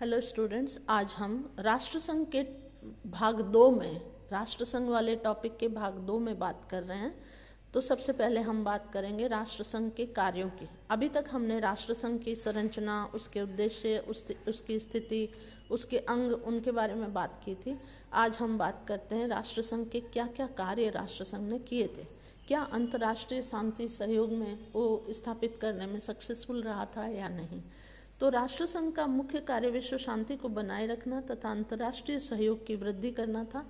Hello students, आज हम राष्ट्रसंघ के भाग 2 में राष्ट्रसंघ वाले टॉपिक के भाग 2 में बात कर रहे हैं। तो सबसे पहले हम बात करेंगे राष्ट्रसंघ के कार्यों की। अभी तक हमने राष्ट्रसंघ की संरचना, उसके उद्देश्य, उसकी स्थिति, उसके अंग, उनके बारे में बात की थी। आज हम बात करते हैं राष्ट्रसंघ के क्या क्या कार्य राष्ट्रसंघ ने किए थे, क्या अंतर्राष्ट्रीय शांति सहयोग में वो स्थापित करने में सक्सेसफुल रहा था या नहीं। तो राष्ट्रसंघ का मुख्य कार्य विश्व शांति को बनाए रखना तथा अंतर्राष्ट्रीय सहयोग की वृद्धि करना था।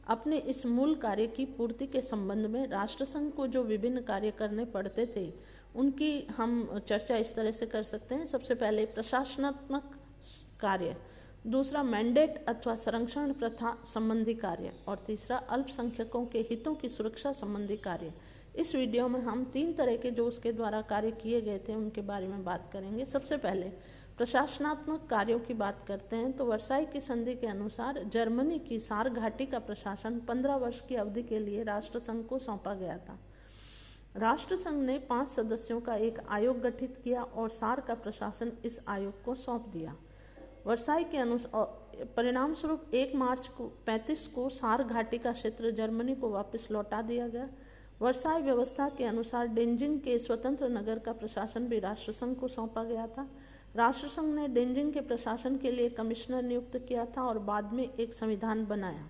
अपने इस मूल कार्य की पूर्ति के संबंध में राष्ट्रसंघ को जो विभिन्न कार्य करने पड़ते थे उनकी हम चर्चा इस तरह से कर सकते हैं। सबसे पहले प्रशासनात्मक कार्य, दूसरा मैंडेट अथवा संरक्षण प्रथा संबंधी कार्य, और तीसरा अल्पसंख्यकों के हितों की सुरक्षा संबंधी कार्य। इस वीडियो में हम 3 तरह के जो उसके द्वारा कार्य किए गए थे उनके बारे में बात करेंगे। सबसे पहले प्रशासनात्मक कार्यों की बात करते हैं तो वर्साई की संधि के अनुसार जर्मनी की सार घाटी का प्रशासन 15 वर्ष की अवधि के लिए राष्ट्रसंघ को सौंपा गया था। राष्ट्रसंघ ने 5 सदस्यों का एक आयोग गठित किया और सार का प्रशासन इस आयोग को सौंप दिया। वर्साई के अनुसार परिणाम स्वरूप 1 मार्च को 35 को सार घाटी का क्षेत्र जर्मनी को वापस लौटा दिया गया। वर्साई व्यवस्था के अनुसार डेंजिंग के स्वतंत्र नगर का प्रशासन भी राष्ट्रसंघ को सौंपा गया था। राष्ट्रसंघ ने डेंजिंग के प्रशासन के लिए कमिश्नर नियुक्त किया था और बाद में एक संविधान बनाया,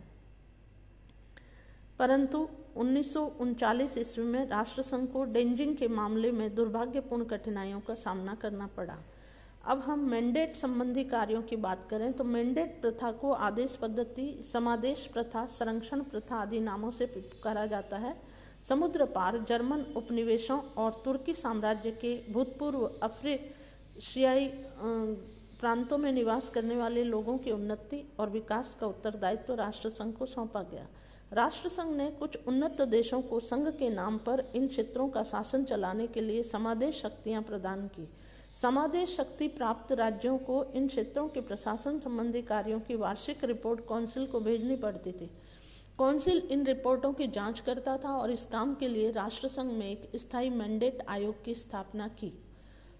परंतु 1939 ईस्वी में राष्ट्रसंघ को डेंजिंग के मामले में दुर्भाग्यपूर्ण कठिनाइयों का सामना करना पड़ा। अब हम मैंडेट संबंधी कार्यों की बात करें तो मैंडेट प्रथा को आदेश पद्धति, समादेश प्रथा, संरक्षण प्रथा आदि नामों से पुकारा जाता है। समुद्र पार जर्मन उपनिवेशों और तुर्की साम्राज्य के भूतपूर्व अफ्रीशियाई प्रांतों में निवास करने वाले लोगों की उन्नति और विकास का उत्तरदायित्व राष्ट्रसंघ को सौंपा गया। राष्ट्रसंघ ने कुछ उन्नत देशों को संघ के नाम पर इन क्षेत्रों का शासन चलाने के लिए समादेश शक्तियां प्रदान की। समादेश शक्ति प्राप्त राज्यों को इन क्षेत्रों के प्रशासन संबंधी कार्यों की वार्षिक रिपोर्ट कौंसिल को भेजनी पड़ती थी। कौंसिल इन रिपोर्टों की जांच करता था और इस काम के लिए राष्ट्रसंघ में एक स्थायी मैंडेट आयोग की स्थापना की।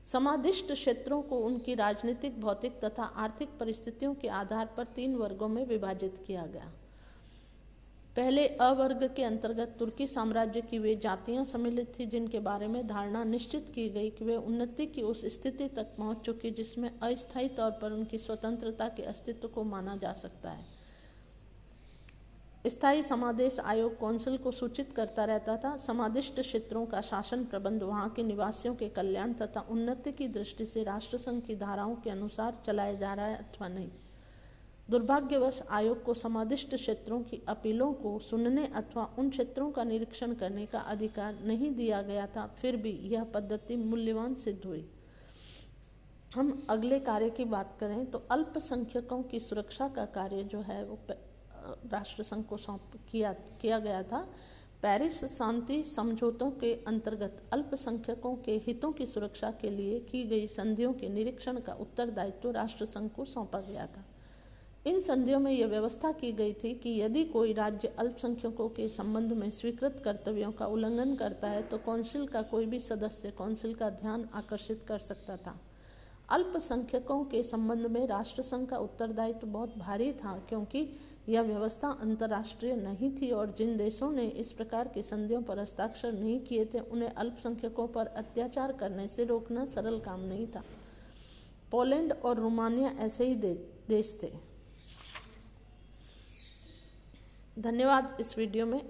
समादिष्ट क्षेत्रों को उनकी राजनीतिक, भौतिक तथा आर्थिक परिस्थितियों के आधार पर 3 वर्गों में विभाजित किया गया। पहले अ वर्ग के अंतर्गत तुर्की साम्राज्य की वे जातियां सम्मिलित थी जिनके बारे में धारणा निश्चित की गई कि वे उन्नति की उस स्थिति तक पहुंच चुकी जिसमें अस्थायी तौर पर उनकी स्वतंत्रता के अस्तित्व को माना जा सकता है। स्थायी समादेश आयोग कौंसिल को सूचित करता रहता था। समादिष्ट क्षेत्रों का शासन प्रबंध वहां के निवासियों के कल्याण तथा उन्नति की दृष्टि से राष्ट्रसंघ की धाराओं के अनुसार चलाया जा रहा है अथवा नहीं। दुर्भाग्यवश आयोग को समादिष्ट क्षेत्रों की अपीलों को सुनने अथवा उन क्षेत्रों का निरीक्षण करने का अधिकार नहीं दिया गया था। फिर भी यह पद्धति मूल्यवान सिद्ध हुई। हम अगले कार्य की बात करें तो अल्पसंख्यकों की सुरक्षा का कार्य जो है वो राष्ट्रसंघ को किया गया था। पेरिस शांति समझौतों के अंतर्गत अल्पसंख्यकों के हितों की सुरक्षा के लिए की गई संधियों के निरीक्षण का उत्तरदायित्व राष्ट्रसंघ को सौंपा गया था। इन संधियों में यह व्यवस्था की गई थी कि यदि कोई राज्य अल्पसंख्यकों के संबंध में स्वीकृत कर्तव्यों का उल्लंघन करता है तो कौंसिल का कोई भी सदस्य कौंसिल का ध्यान आकर्षित कर सकता था। अल्पसंख्यकों के संबंध में राष्ट्रसंघ का उत्तरदायित्व बहुत भारी था क्योंकि यह व्यवस्था अंतर्राष्ट्रीय नहीं थी और जिन देशों ने इस प्रकार की संधियों पर हस्ताक्षर नहीं किए थे उन्हें अल्पसंख्यकों पर अत्याचार करने से रोकना सरल काम नहीं था। पोलैंड और रोमानिया ऐसे ही देश थे। धन्यवाद। इस वीडियो में